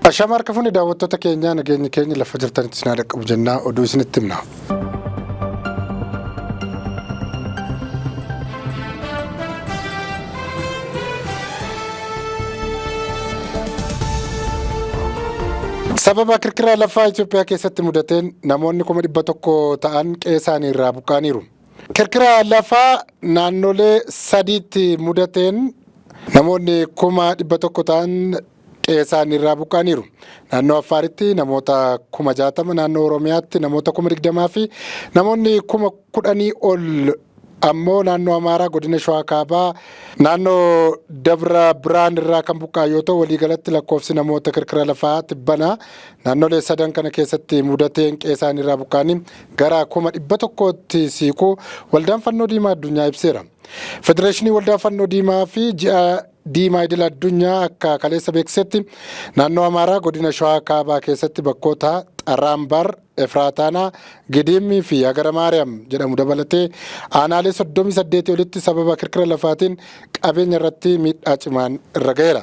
Ashaamar kafuun daawwattoota keenya nageenya keenya lafa jirtanitti isin dhaqqabu jennaa oduu isinitti himna. Sababa kirkira lafaa Itoophiyaa keessatti mudateen namoonni 100,000 ta'an qe'ee isaanii irraa buqqaaniiru. Kirkira lafaa naannolee sadiitti mudateen namoonni 100,000 ta'an qe'ee isaanii irraa buqqaaniiru. Naannoo Affaaritti namoota 60,000, naannoo Oromiyaatti namoota 20,000 fi namoonni 10,000 ol ammoo naannoo Amaaraa godina Shawaa Kaabaa naannoo Dabra Biraan irraa kan buqqa'an yoo ta'u waliigalatti lakkoofsi namoota kirkira lafaa tibbana naannolee sadan kana keessatti mudateen qe'ee isaanii irraa buqqaanii gara 100,000tti siquu Waldaan Fannoo Diimaa Addunyaa ibseera. Federeeshinii Waldaan Fannoo Diimaa fi ji'a Diimaa Idil Addunyaa akka kaleessa beeksisetti naannoo Amaaraa godina Shawaa Kaabaa keessatti bakkoota Xaraambar, Efraataanaa, Gidiimii fi Hagara Maariyaam jedhamu dabalatee aanaalee 38 olitti sababa kirkira lafaatiin qabeenya irratti miidhaa cimaan irra ga'eera.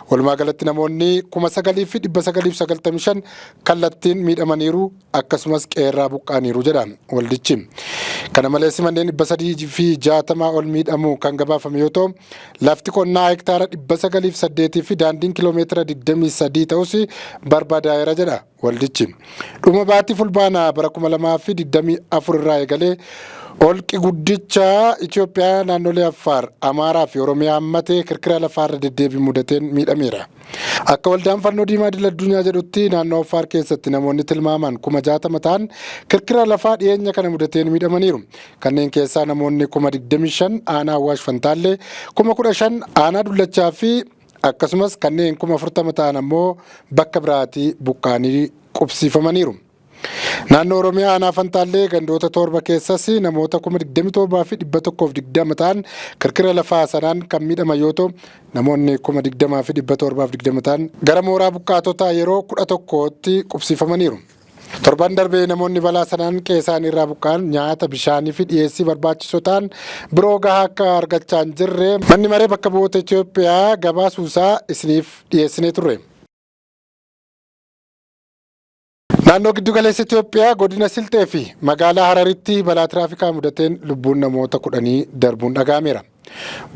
Walumaa galatti namoonni 9,995 kallattiin miidhamaniiru akkasumas qe'ee irraa buqqaaniiru jedha waldichi. Kana malees manneen 360 ol miidhamu kan gabaafame yoo ta'u lafti qonnaa hektaara 908 fi daandiin kiiloomeetira 23 ta'us barbaadaa'eera jedha waldichi. Dhuma baatii fulbaanaa bara 2024 irraa eegalee holqi guddicha Itoophiyaa naannolee Affaar, Amaaraa fi Oromiyaa hammatee kirkira lafaarra deddeebiin mudateen miidhameera. Akka Waldaan Fannoo Diimaa Idil Addunyaa jedhutti naannoo Affaar keessatti namoonni tilmaaman 60,000 ta'an kirkira lafaa dhiyeenya kana mudateen miidhamaniiru. Kanneen keessaa namoonni 25,000 aanaa Awwaash Fantaallee, 15,000 aanaa Dullachaa fi akkasumas kanneen 40,000 ta'an ammoo bakka biraatii buqqaanii qubsiifamaniiru. Naannoo Oromiyaa aanaa Fantaallee gandoota 7 keessas namoota 27,120 ta'an kirkira lafaa sanaan kan miidhaman yoo ta'u namoonni 20,720 ta'an gara mooraa buqqaatotaa yeroo 11tti qubsiifamaniiru. Torban darbee namoonni balaa sanaan qe'ee isaanii irraa buqqa'an nyaata, bishaanii fi dhiyeessii barbaachisoo ta'an biroo gahaa akka argachaa hin jirre manni maree bakka bu'oota Itoophiyaa gabaasuusaa isiniif dhiyeessinee turre. Naannoo giddu galeessa Itoophiyaa godina Silxee fi magaalaa Hararitti balaa tiraafikaa mudateen lubbuun namoota 10 darbuun dhaga'ameera.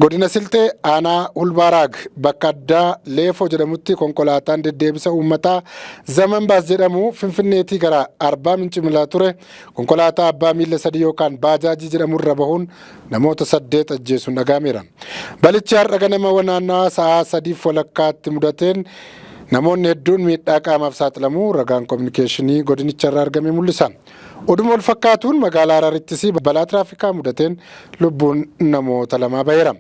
Godina Silxee aanaa Hulbaaraag bakka addaa Leefoo jedhamutti konkolaataan deddeebisa uummataa Zaman Baas jedhamu Finfinneetii gara Arbaa Minci imala ture konkolaataa abbaa miila 3 yookaan baajaajii jedhamu irra bahuun namoota 8 ajjeesuun dhaga'ameera. Balichi har'a ganama naannawaa sa'aa 3:30tti mudateen namoonni hedduun miidhaa qaamaaf saaxilamu ragaan kominikeeshinii godinicha irraa argame mul'isa. Oduma wal fakkaatuun magaalaa Hararittis balaa tiraafikaa mudateen lubbuun namoota 2 baheera.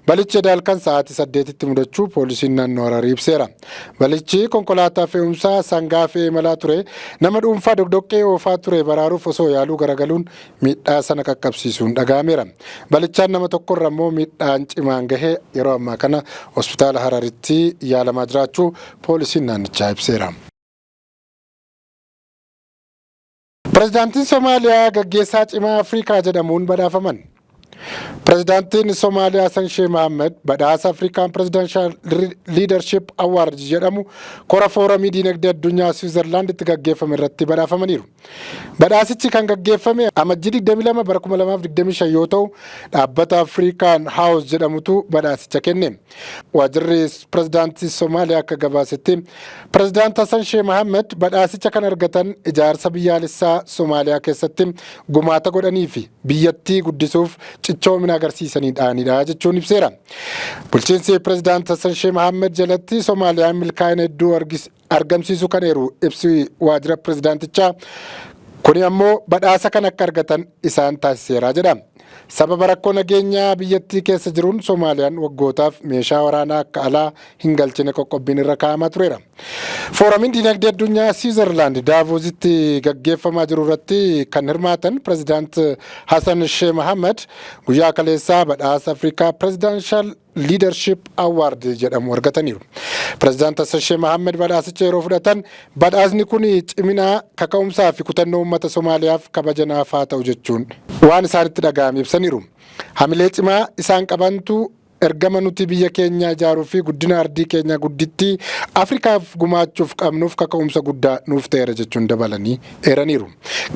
Balichi halkan sa'aatii 8tti mudachuu poolisiin naannoo Hararii ibseera. Balichi konkolaataa fe'umsaa sangaa fe'ee imalaa ture nama dhuunfaa dogdoqqee oofaa ture baraaruuf osoo yaaluu garagaluun miidhaa sana qaqqabsiisuun dhaga'ameera. Balichaan nama tokkorra immoo miidhaan cimaan gahee yeroo ammaa kana hospitaala Hararitti yaalamaa jiraachuu poolisiin naannichaa ibseera. Pireezidaantiin Somaaliyaa gaggeessaa cimaa Afrikaa jedhamuun badhaafaman. Pireezidaantiin Somaaliyaa Hassan Sheikh Mohammed badhaasa Afrikaan Presidential Leadership Award jedhamu kora foorumii diinagdee addunyaa Switzerlanditti gaggeeffame irratti badhaafamaniiru. Badhaasichi kan gaggeeffame amajjii 22 bara 2025 yoo ta'u dhaabbata Afrikaan House jedhamutu badhaasicha kenne. Waajjirri pireezidaantii Somaaliyaa akka gabaasetti Pireezidaant Hassan Sheikh Mohammed badhaasicha kan argatan ijaarsa biyyaalessaa Somaaliyaa keessatti gumaata godhanii fi biyyattii guddisuuf cichoomina agarsiisaniidha jechuun ibseera. Bulchiinsi Pireezidaant Hassan Sheikh Mohammed jalatti Soomaaliyaan milkaa'ina hedduu argamsiisuu kan eeru ibsi waajjira pireezidaantichaa kuni ammoo badhaasa kan akka argatan isaan taasiseera jedha. Sababa rakkoo nageenyaa biyyattii keessa jiruun Soomaaliyaan waggootaaf meeshaa waraanaa akka alaa hin galchine qoqqobbiin irra kaa'amaa tureera. Foorumiin diinagdee addunyaa Switzerland Daavoositti gaggeeffamaa jiru irratti kan hirmaatan Pireezidaant Hassan Sheikh Mohammed guyyaa kaleessaa badhaasa Afrikaa Presidential Leadership Award jedhamu argataniiru. Pireezidaant Hassan Sheikh Mohammed badhaasicha yeroo fudhatan badhaasni kun ciminaa kaka'umsaa fi kutannoo uummata Soomaaliyaaf kabajanaaf haa ta'u jechuun waan isaanitti dhaga'ame ibsaniiru. Hamilee cimaa isaan qabantu ergama nuti biyya keenya ijaaruu fi guddina ardii keenya guddittii Afrikaaf gumaachuuf qabnuuf kaka'umsa guddaa nuuf ta'eera jechuun dabalanii eeraniiru.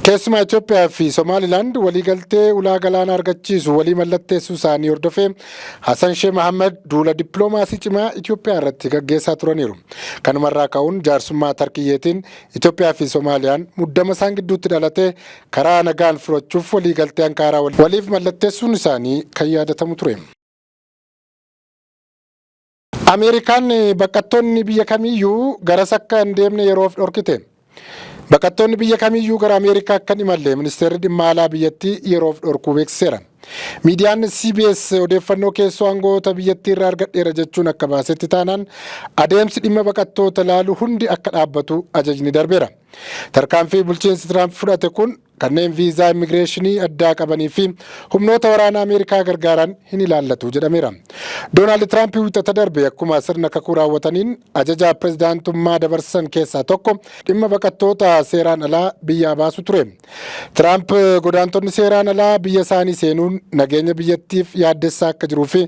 Keessumaa Itoophiyaa fi Somaalilaand waliigaltee ulaa galaanaa argachiisu walii mallatteessuu isaanii hordofee Hassan Sheikh Mohammed duula dippiloomaasii cimaa Itoophiyaa irratti gaggeessaa turaniiru. Kanumarraa ka'uun jaarsummaa Tarkiyyeetiin Itoophiyaa fi Somaaliyaan muddama isaan gidduutti dhalatee karaa nagaan furachuuf waliigaltee Ankaaraa waliif mallatteessuun isaanii kan yaadatamu ture. Ameerikaan baqattoonni biyya kamiyyuu garas akka hin deemne yeroof dhorkite. Baqattoonni biyya kamiyyuu gara Ameerikaa akka hin imalle ministeerri dhimma alaa biyyattii yeroof dhorkuu beeksiseera. Miidiyaan CBS odeeffannoo keessoo aangoota biyyattii irraa argadheera jechuun akka baasetti taanaan adeemsi dhimma baqattoota laalu hundi akka dhaabbatu ajajni darbeera. Tarkaanfii bulchiinsi Tiraamp fudhate kun kanneen viizaa immigireeshinii addaa qabanii fi humnoota waraanaa Ameerikaa gargaaran hin ilaallatu jedhameera. Doonaald Tiraamp wixata darbe akkuma sirna kakuu raawwataniin ajajaa pirezidaantummaa dabarsan keessaa tokko dhimma baqattoota seeraan alaa biyyaa baasu ture. Tiraamp godaantonni seeraan alaa biyya isaanii seenuun nageenya biyyattiif yaaddessaa akka jiruu fi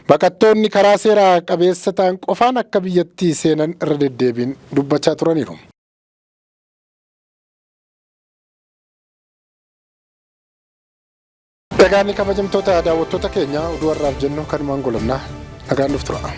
baqattoonni karaa seeraa qabeessa ta'an qofaan akka biyyattii seenan irra deddeebiin dubbachaa turaniiru. Dhagaan kabajamtoota daawwattoota keenya oduu har'aaf jennu kanumaan goolabna. Nagaan nuuf tura.